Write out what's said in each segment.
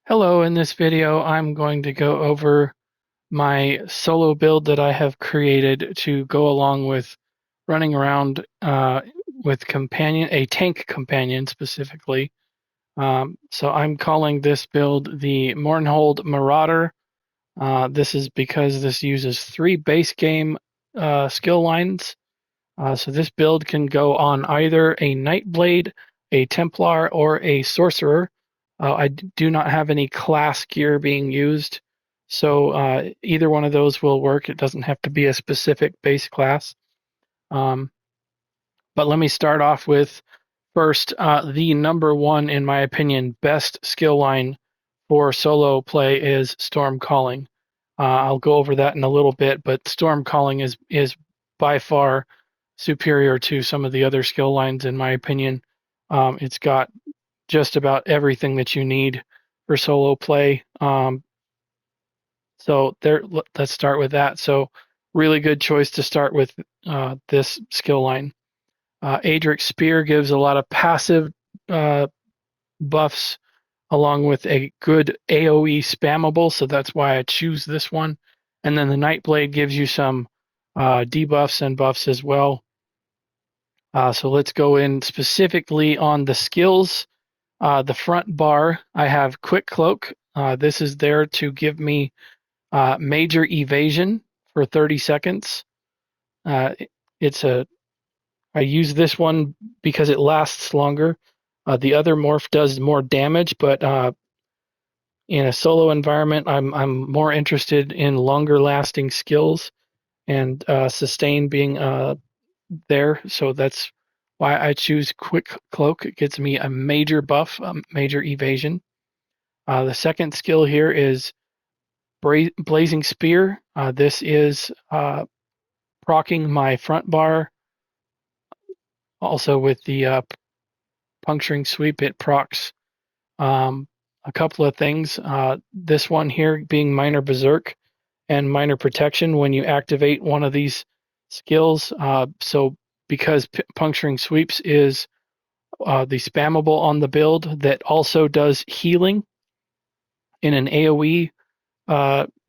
Hello, in this video I'm going to go over my solo build that I have created to go along with running around with a tank companion specifically. So I'm calling this build the Mournhold Marauder. This is because this uses 3 base game skill lines. So this build can go on either a Nightblade, a Templar, or a Sorcerer. I do not have any class gear being used, so either one of those will work. It doesn't have to be a specific base class. Um, but let me start off with first the number one, in my opinion, best skill line for solo play is Storm Calling. I'll go over that in a little bit, but Storm Calling is by far superior to some of the other skill lines, in my opinion. It's got just about everything that you need for solo play. So there, let's start with that. So really good choice to start with this skill line. Aedric Spear gives a lot of passive uh, buffs along with a good AoE spammable, so that's why I choose this one. And then the Nightblade gives you some debuffs and buffs as well. So let's go in specifically on the skills. The front bar, I have Quick Cloak. This is there to give me major evasion for 30 seconds. Uh, it's a I use this one because it lasts longer. The other morph does more damage, but in a solo environment, I'm more interested in longer lasting skills and sustain being there. So that's why I choose Quick Cloak. It gets me a major buff, major evasion. The second skill here is Blazing Spear. This is proccing my front bar. Also with the Puncturing Sweep, it procs a couple of things. This one here being Minor Berserk and Minor Protection when you activate one of these skills. So because Puncturing Sweeps is the spammable on the build that also does healing in an AoE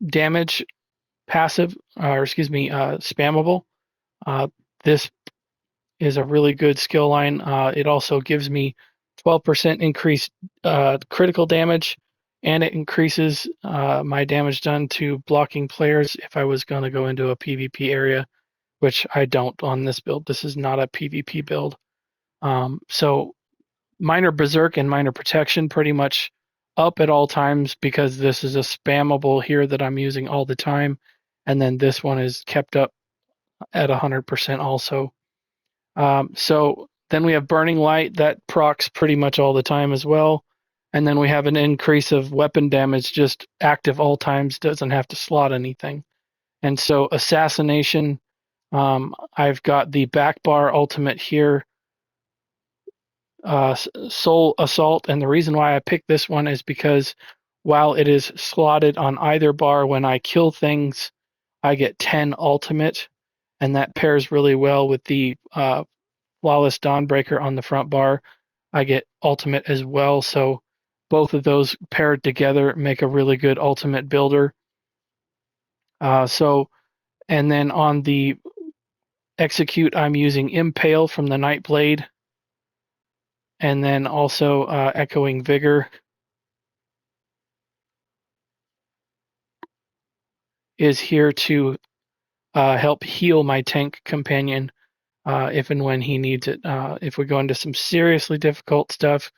damage passive, or excuse me, spammable. Uh, this is a really good skill line. It also gives me 12% increased critical damage, and it increases my damage done to blocking players if I was going to go into a PvP area, which I don't on this build. This is not a PvP build. So minor berserk and minor protection pretty much up at all times because this is a spammable here that I'm using all the time. And then this one is kept up at 100% also. So then we have Burning Light that procs pretty much all the time as well. And then we have an increase of weapon damage, just active all times, doesn't have to slot anything. And so Assassination, I've got the back bar ultimate here, Soul Assault. And the reason why I picked this one is because while it is slotted on either bar, when I kill things, I get 10 ultimate. And that pairs really well with the Flawless Dawnbreaker on the front bar. I get ultimate as well, so both of those paired together make a really good ultimate builder. And then on the execute, I'm using Impale from the Nightblade, and then also Echoing Vigor is here to help heal my tank companion if and when he needs it. If we go into some seriously difficult stuff,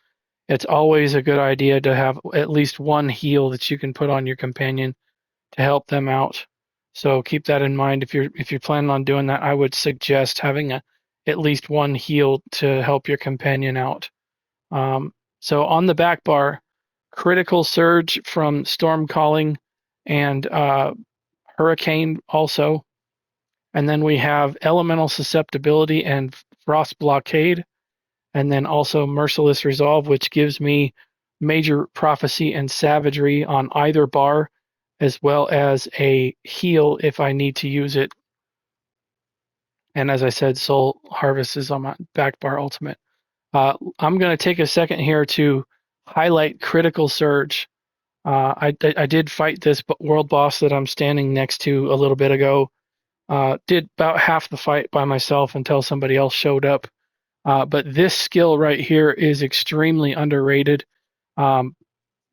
it's always a good idea to have at least one heal that you can put on your companion to help them out. So keep that in mind if you're planning on doing that. I would suggest having at least one heal to help your companion out. So on the back bar, critical surge from Storm Calling and Hurricane also, and then we have elemental susceptibility and frost blockade, and then also Merciless Resolve, which gives me major prophecy and savagery on either bar, as well as a heal if I need to use it. And as I said, Soul Harvest is on my back bar ultimate. I'm going to take a second here to highlight Critical Surge. I did fight this world boss that I'm standing next to a little bit ago. Did about half the fight by myself until somebody else showed up. But this skill right here is extremely underrated. Um,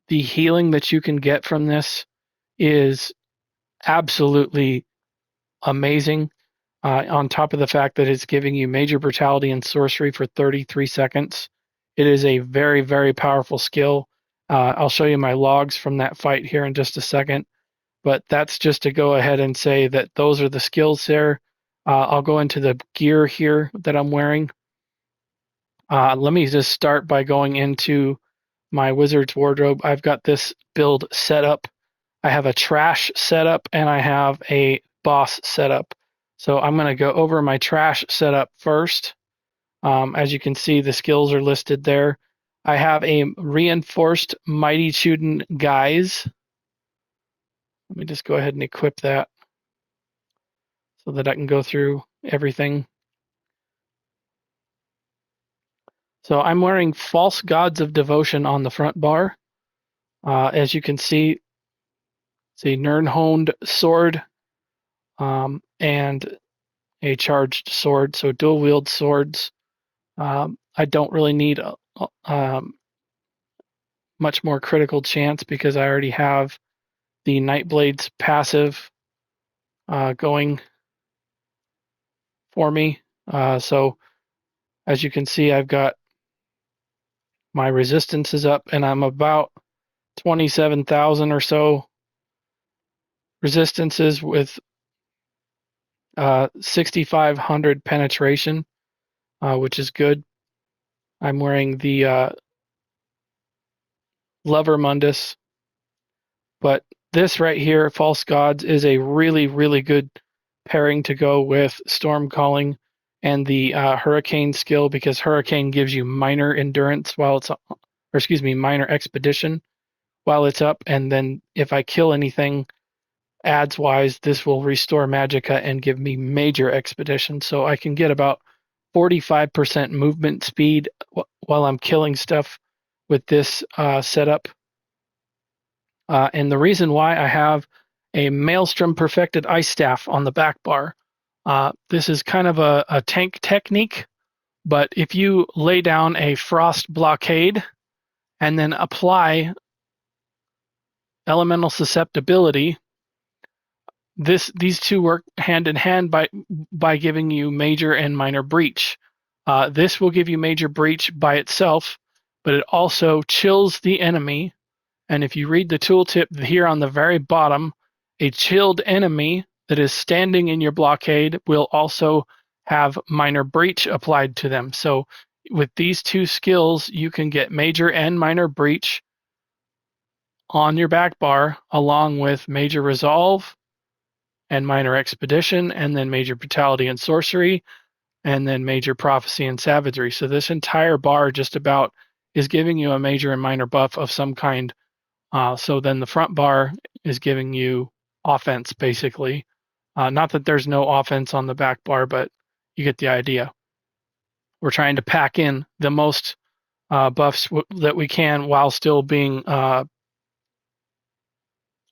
the healing that you can get from this is absolutely amazing. On top of the fact that it's giving you major brutality and sorcery for 33 seconds. It is a very, very powerful skill. I'll show you my logs from that fight here in just a second, but that's just to go ahead and say that those are the skills there. I'll go into the gear here that I'm wearing. Let me just start by going into my wizard's wardrobe. I've got this build set up. I have a trash setup and I have a boss setup. So I'm going to go over my trash setup first. As you can see, the skills are listed there. I have a reinforced Mighty Chuden Guise. Let me just go ahead and equip that so that I can go through everything. So I'm wearing False Gods of Devotion on the front bar. As you can see, it's a Nirnhoned sword and a charged sword, so dual wield swords. I don't really need much more critical chance because I already have the Nightblade's passive going for me. So as you can see, I've got my resistance is up and I'm about 27,000 or so resistances with 6,500 penetration, which is good. I'm wearing the Lover Mundus, but this right here, False Gods, is a really, really good pairing to go with Storm Calling and the Hurricane skill because Hurricane gives you minor endurance while it's, or excuse me, minor expedition while it's up. And then if I kill anything ads wise, this will restore magicka and give me major expedition. So I can get about 45% movement speed while I'm killing stuff with this setup. And the reason why I have a Maelstrom Perfected Ice Staff on the back bar, this is kind of a tank technique, but if you lay down a Frost Blockade and then apply Elemental Susceptibility, these two work hand in hand by giving you major and minor breach. This will give you major breach by itself, but it also chills the enemy. And if you read the tooltip here on the very bottom, a chilled enemy that is standing in your blockade will also have minor breach applied to them. So with these two skills, you can get major and minor breach on your back bar along with major resolve and minor expedition and then major brutality and sorcery and then major prophecy and savagery. So this entire bar just about is giving you a major and minor buff of some kind. So then the front bar is giving you offense, basically. Not that there's no offense on the back bar, but you get the idea. We're trying to pack in the most buffs that we can while still being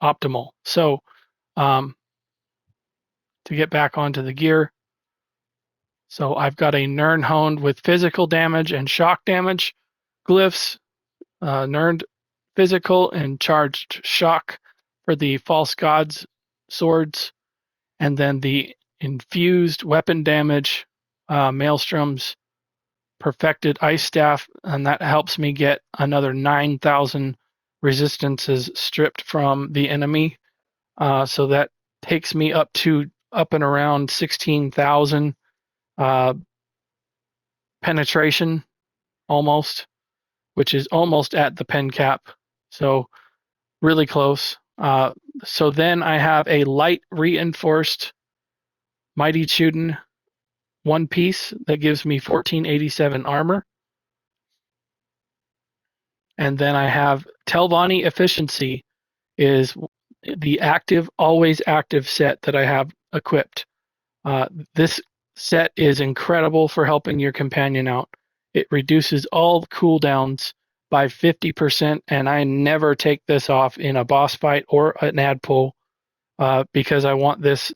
optimal. So to get back onto the gear, so I've got a Nirnhoned with physical damage and shock damage glyphs, Nirned physical and charged shock for the false gods swords, and then the infused weapon damage, Maelstrom's perfected ice staff, and that helps me get another 9,000 resistances stripped from the enemy. So that takes me up and around 16,000 penetration almost, which is almost at the pen cap. So really close. So then I have a light reinforced Mighty Chuden one piece that gives me 1487 armor. And then I have Telvanni Efficiency is the active, always active set that I have equipped. This set is incredible for helping your companion out. It reduces all cooldowns by 50%, and I never take this off in a boss fight or an ad pull because I want this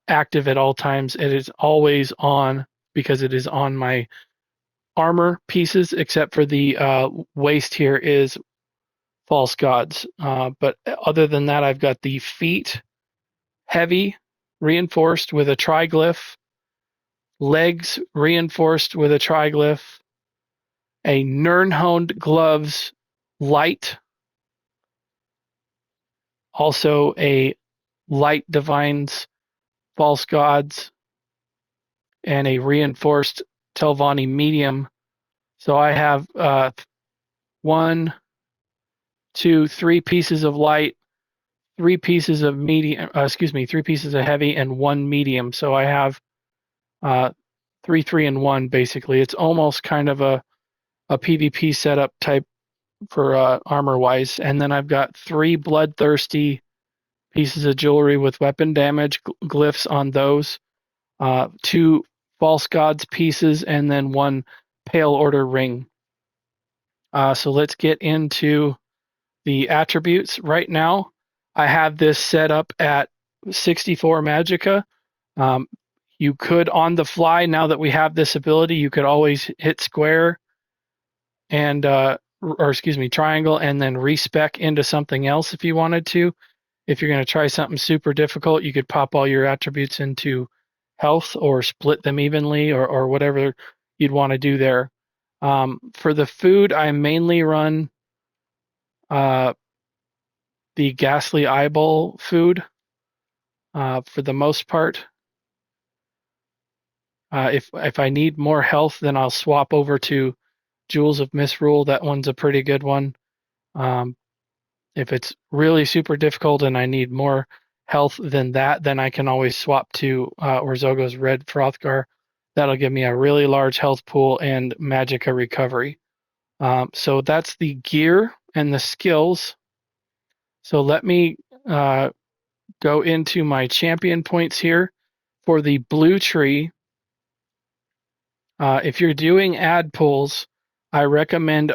active at all times. It is always on because it is on my armor pieces, except for the waist here is false gods. But other than that, I've got the feet heavy, reinforced with a triglyph, legs reinforced with a triglyph, a Nirnhound gloves light, also a light divines false gods, and a reinforced Telvanni medium. So I have one, two, three pieces of light, three pieces of medium, three pieces of heavy, and one medium. So I have uh, three, three, and one basically. It's almost kind of a PvP setup type for armor wise. And then I've got three bloodthirsty pieces of jewelry with weapon damage glyphs on those, two false gods pieces, and then one pale order ring. So let's get into the attributes. Right now, I have this set up at 64 magicka. Um, you could, on the fly, now that we have this ability, you could always hit square and, triangle, and then respec into something else if you wanted to. If you're going to try something super difficult, you could pop all your attributes into health or split them evenly or whatever you'd want to do there. For the food, I mainly run uh, the ghastly eyeball food for the most part. If I need more health, then I'll swap over to Jewels of Misrule. That one's a pretty good one. Um, if it's really super difficult and I need more health than that, then I can always swap to Orzogo's Red Frothgar. That'll give me a really large health pool and magicka recovery. So that's the gear and the skills. So let me go into my champion points here. For the blue tree, if you're doing ad pulls, I recommend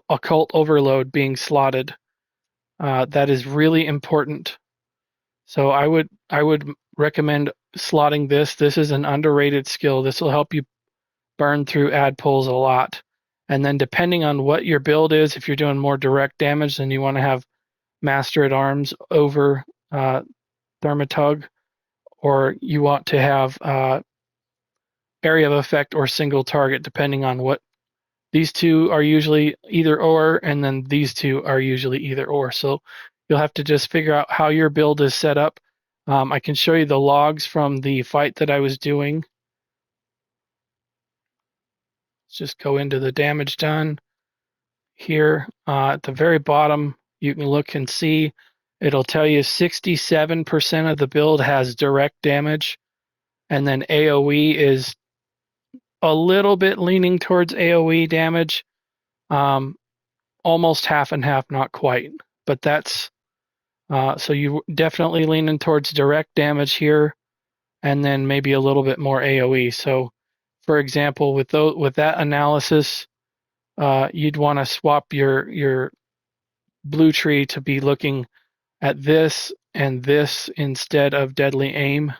Occult Overload being slotted. That is really important. So I would recommend slotting this. This is an underrated skill. This will help you burn through ad pulls a lot. And then depending on what your build is, if you're doing more direct damage, then you want to have Master at Arms over Thermatug, or you want to have area of effect or single target, depending on what. These two are usually either or, and then these two are usually either or. So you'll have to just figure out how your build is set up. I can show you the logs from the fight that I was doing. Let's just go into the damage done here. At the very bottom, you can look and see it'll tell you 67% of the build has direct damage, and then AoE is a little bit leaning towards AoE damage. Almost half and half, not quite, but that's so you definitely leaning towards direct damage here, and then maybe a little bit more AOE. So, for example, with that analysis, you'd want to swap your blue tree to be looking at this and this instead of deadly aim,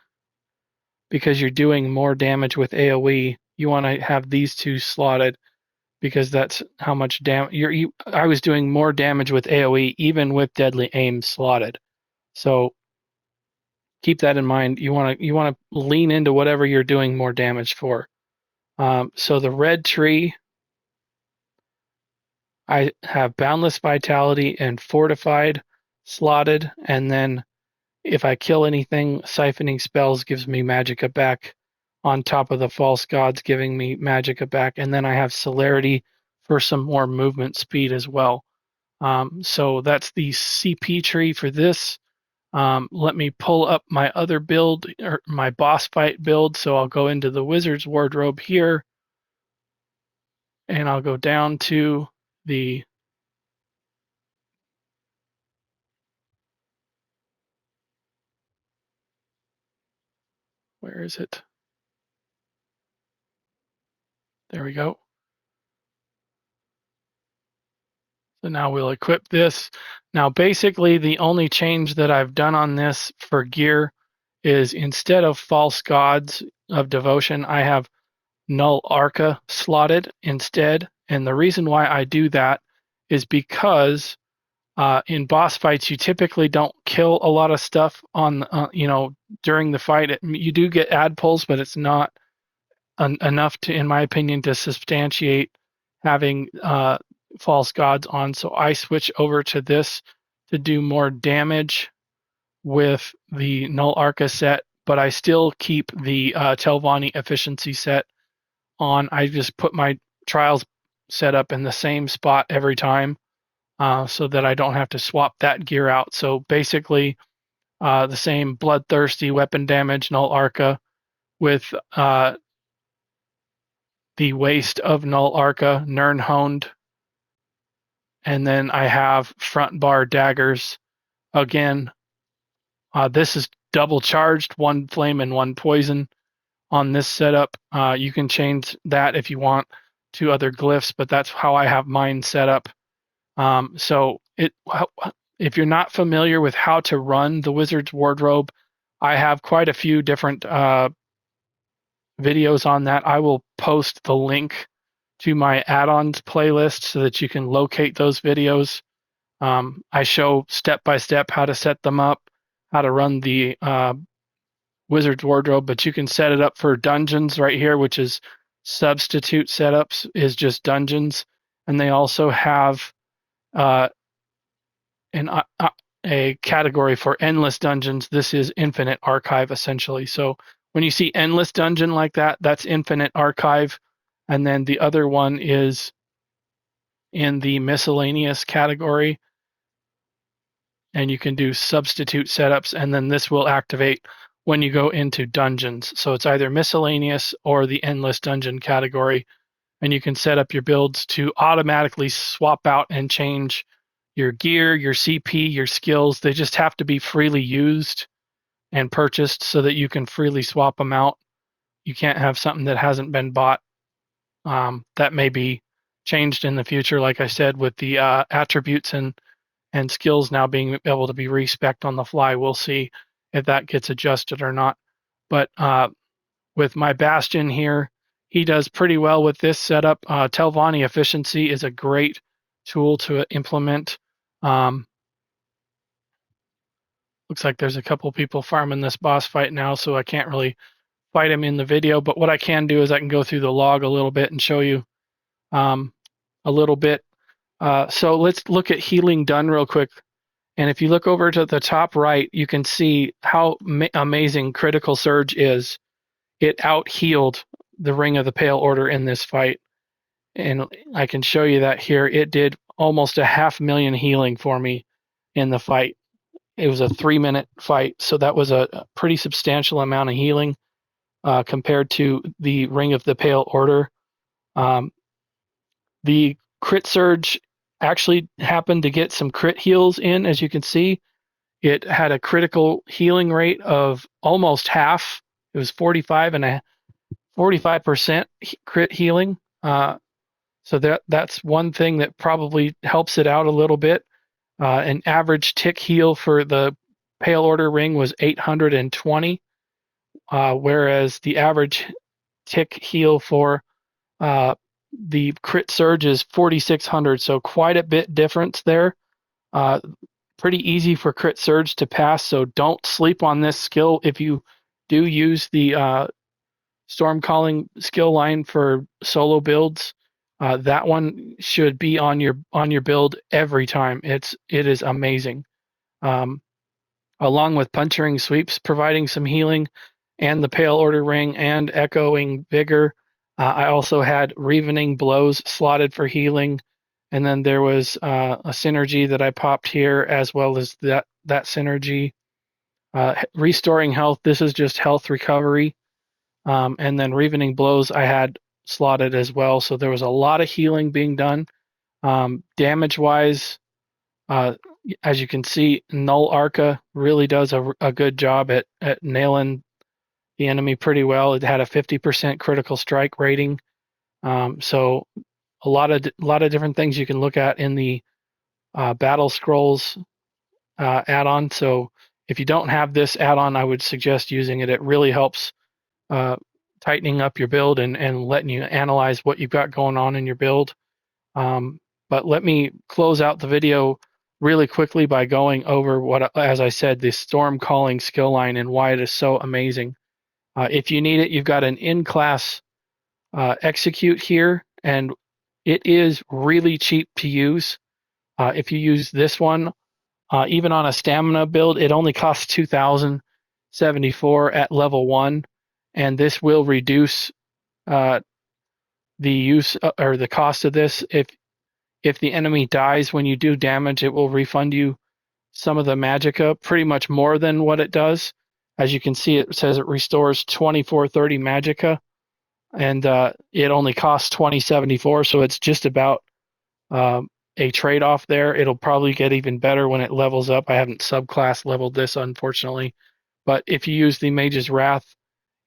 because you're doing more damage with AOE. You want to have these two slotted because that's how much damage I was doing more damage with AoE even with deadly aim slotted. So keep that in mind. You want to lean into whatever you're doing more damage for. So the red tree, I have Boundless Vitality and Fortified slotted, and then if I kill anything, Siphoning Spells gives me Magicka back on top of the False Gods giving me Magicka back, and then I have Celerity for some more movement speed as well. So that's the CP tree for this. Let me pull up my other build, or my boss fight build. So I'll go into the Wizard's Wardrobe here, and I'll go down to the where is it? There we go. So now we'll equip this. Now basically the only change that I've done on this for gear is instead of false gods of devotion, I have Null Arca slotted instead. And the reason why I do that is because in boss fights you typically don't kill a lot of stuff on during the fight. You do get ad pulls, but it's not enough to, in my opinion, to substantiate having false gods on. So I switch over to this to do more damage with the Null Arca set, but I still keep the Telvanni efficiency set on. I just put my trials set up in the same spot every time so that I don't have to swap that gear out. So basically, the same bloodthirsty weapon damage, Null Arca, with the waste of Null Arca, Nirnhoned, and then I have front bar daggers. Again, this is double charged, one flame and one poison on this setup. You can change that if you want to other glyphs, but that's how I have mine set up. So if you're not familiar with how to run the Wizard's Wardrobe, I have quite a few different videos on that. I will post the link to my add-ons playlist so that you can locate those videos. I show step by step how to set them up, how to run the Wizard's Wardrobe, but you can set it up for dungeons right here, which is substitute setups, is just dungeons. And they also have a category for endless dungeons. This is infinite archive, essentially. So when you see endless dungeon like that, that's infinite archive. And then the other one is in the miscellaneous category. And you can do substitute setups, and then this will activate when you go into dungeons. So it's either miscellaneous or the endless dungeon category. And you can set up your builds to automatically swap out and change your gear, your CP, your skills. They just have to be freely used and purchased so that you can freely swap them out. You can't have something that hasn't been bought. That may be changed in the future, like I said, with the attributes and skills now being able to be respec'd on the fly. We'll see if that gets adjusted or not. But with my Bastion here, he does pretty well with this setup. Telvanni efficiency is a great tool to implement. Looks like there's a couple people farming this boss fight now, so I can't really fight him in the video. But what I can do is I can go through the log a little bit and show you a little bit. So let's look at healing done real quick. And if you look over to the top right, you can see how amazing Critical Surge is. It out-healed the Ring of the Pale Order in this fight. And I can show you that here. It did almost 500,000 healing for me in the fight. It was a 3-minute fight, so that was a pretty substantial amount of healing compared to the Ring of the Pale Order. The Crit Surge actually happened to get some crit heals in, as you can see. It had a critical healing rate of almost half. It was 45% crit healing. So that's one thing that probably helps it out a little bit. An average tick heal for the Pale Order ring was 820, whereas the average tick heal for the Crit Surge is 4,600. So quite a bit difference there. Pretty easy for Crit Surge to pass, so don't sleep on this skill. If you do use the Storm Calling skill line for solo builds, that one should be on your build every time. It is amazing. Along with Puncturing Sweeps providing some healing, and the Pale Order ring and Echoing Vigor. I also had Revening Blows slotted for healing. And then there was a synergy that I popped here, as well as that synergy. Restoring health, this is just health recovery. And then Revening Blows I had slotted as well. So there was a lot of healing being done. Damage-wise, as you can see, Null Arca really does a good job at nailing the enemy pretty well. It had a 50% critical strike rating. So a lot of different things you can look at in the Battle Scrolls add-on. So if you don't have this add-on, I would suggest using it. It really helps tightening up your build and letting you analyze what you've got going on in your build. But let me close out the video really quickly by going over what, as I said, the Storm Calling skill line and why it is so amazing. If you need it, you've got an in-class execute here, and it is really cheap to use. If you use this one, even on a stamina build, it only costs 2,074 at level 1, and this will reduce the use or the cost of this. If the enemy dies when you do damage, it will refund you some of the magicka, pretty much more than what it does. As you can see, it says it restores 2430 magicka, and it only costs 2074, so it's just about a trade-off there. It'll probably get even better when it levels up. I haven't subclass leveled this, unfortunately, but if you use the Mage's Wrath,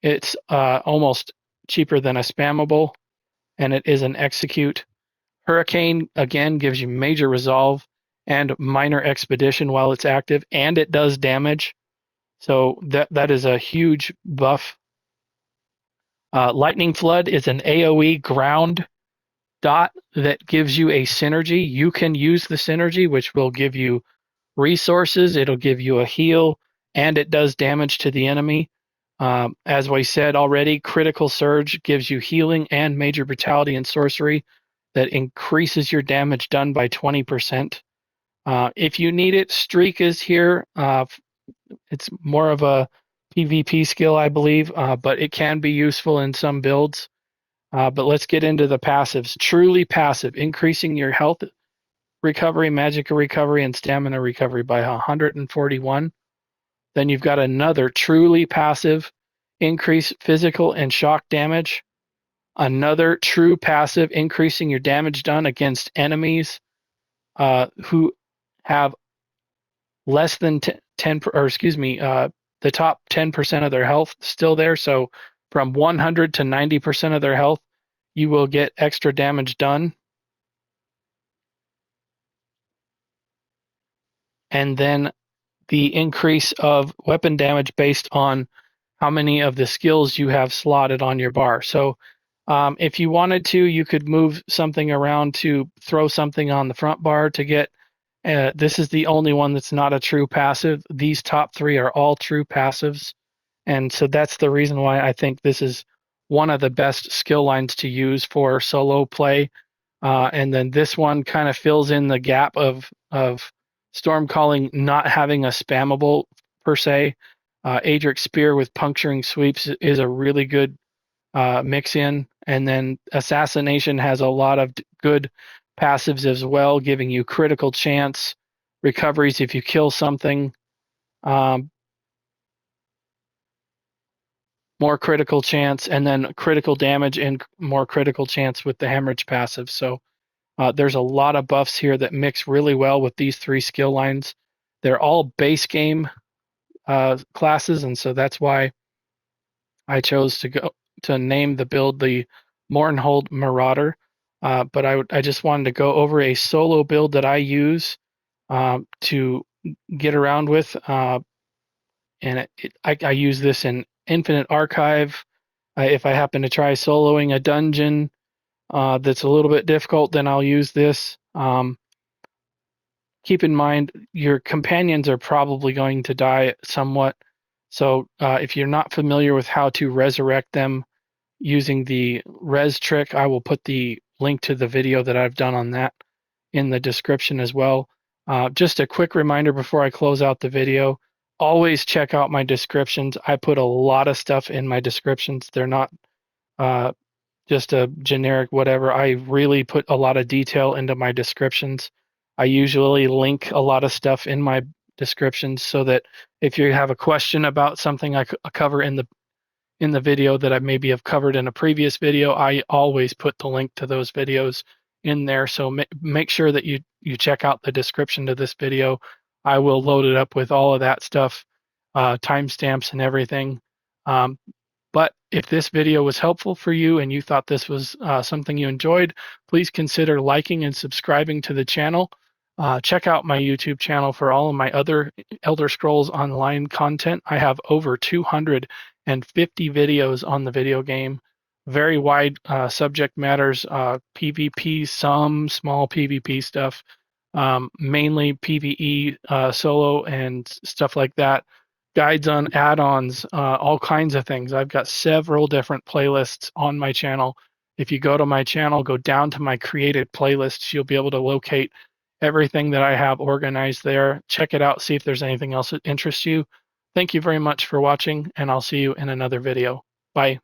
it's almost cheaper than a spammable, and it is an execute. Hurricane, again, gives you major resolve and minor expedition while it's active, and it does damage. So that is a huge buff. Lightning Flood is an AoE ground dot that gives you a synergy. You can use the synergy, which will give you resources, it'll give you a heal, and it does damage to the enemy. As we said already, Critical Surge gives you healing and major brutality and sorcery that increases your damage done by 20%. If you need it, Streak is here. It's more of a PvP skill, I believe, but it can be useful in some builds. But let's get into the passives. Truly passive, increasing your health recovery, magic recovery, and stamina recovery by 141. Then you've got another truly passive, increase physical and shock damage. Another true passive, increasing your damage done against enemies who have less than 10, or excuse me, the top 10% of their health still there. So from 100 to 90% of their health, you will get extra damage done. And then the increase of weapon damage based on how many of the skills you have slotted on your bar. So if you wanted to, you could move something around to throw something on the front bar to get, this is the only one that's not a true passive. These top three are all true passives. And so that's the reason why I think this is one of the best skill lines to use for solo play. And then this one kind of fills in the gap of Storm Calling not having a spammable per se. Aedric Spear with Puncturing Sweeps is a really good mix in. And then Assassination has a lot of good passives as well, giving you critical chance recoveries if you kill something. More critical chance, and then critical damage and more critical chance with the hemorrhage passive. So there's a lot of buffs here that mix really well with these three skill lines. They're all base game classes, and so that's why I chose to name the build the Mournhold Marauder. But I just wanted to go over a solo build that I use to get around with, and I use this in Infinite Archive. If I happen to try soloing a dungeon that's a little bit difficult, then I'll use this. Keep in mind, your companions are probably going to die somewhat. So if you're not familiar with how to resurrect them using the res trick, I will put the link to the video that I've done on that in the description as well. Just a quick reminder before I close out the video, always check out my descriptions. I put a lot of stuff in my descriptions. They're not just a generic whatever. I really put a lot of detail into my descriptions. I usually link a lot of stuff in my descriptions so that if you have a question about something I cover in the video that I maybe have covered in a previous video, I always put the link to those videos in there. So make sure that you check out the description to this video. I will load it up with all of that stuff, timestamps and everything. But if this video was helpful for you and you thought this was something you enjoyed, please consider liking and subscribing to the channel. Check out my YouTube channel for all of my other Elder Scrolls Online content. I have over 250 videos on the video game. Very wide subject matters, PvP, some small PvP stuff, mainly PvE, solo and stuff like that. Guides on add-ons, all kinds of things. I've got several different playlists on my channel. If you go to my channel, go down to my created playlists, you'll be able to locate everything that I have organized there. Check it out, see if there's anything else that interests you. Thank you very much for watching, and I'll see you in another video. Bye.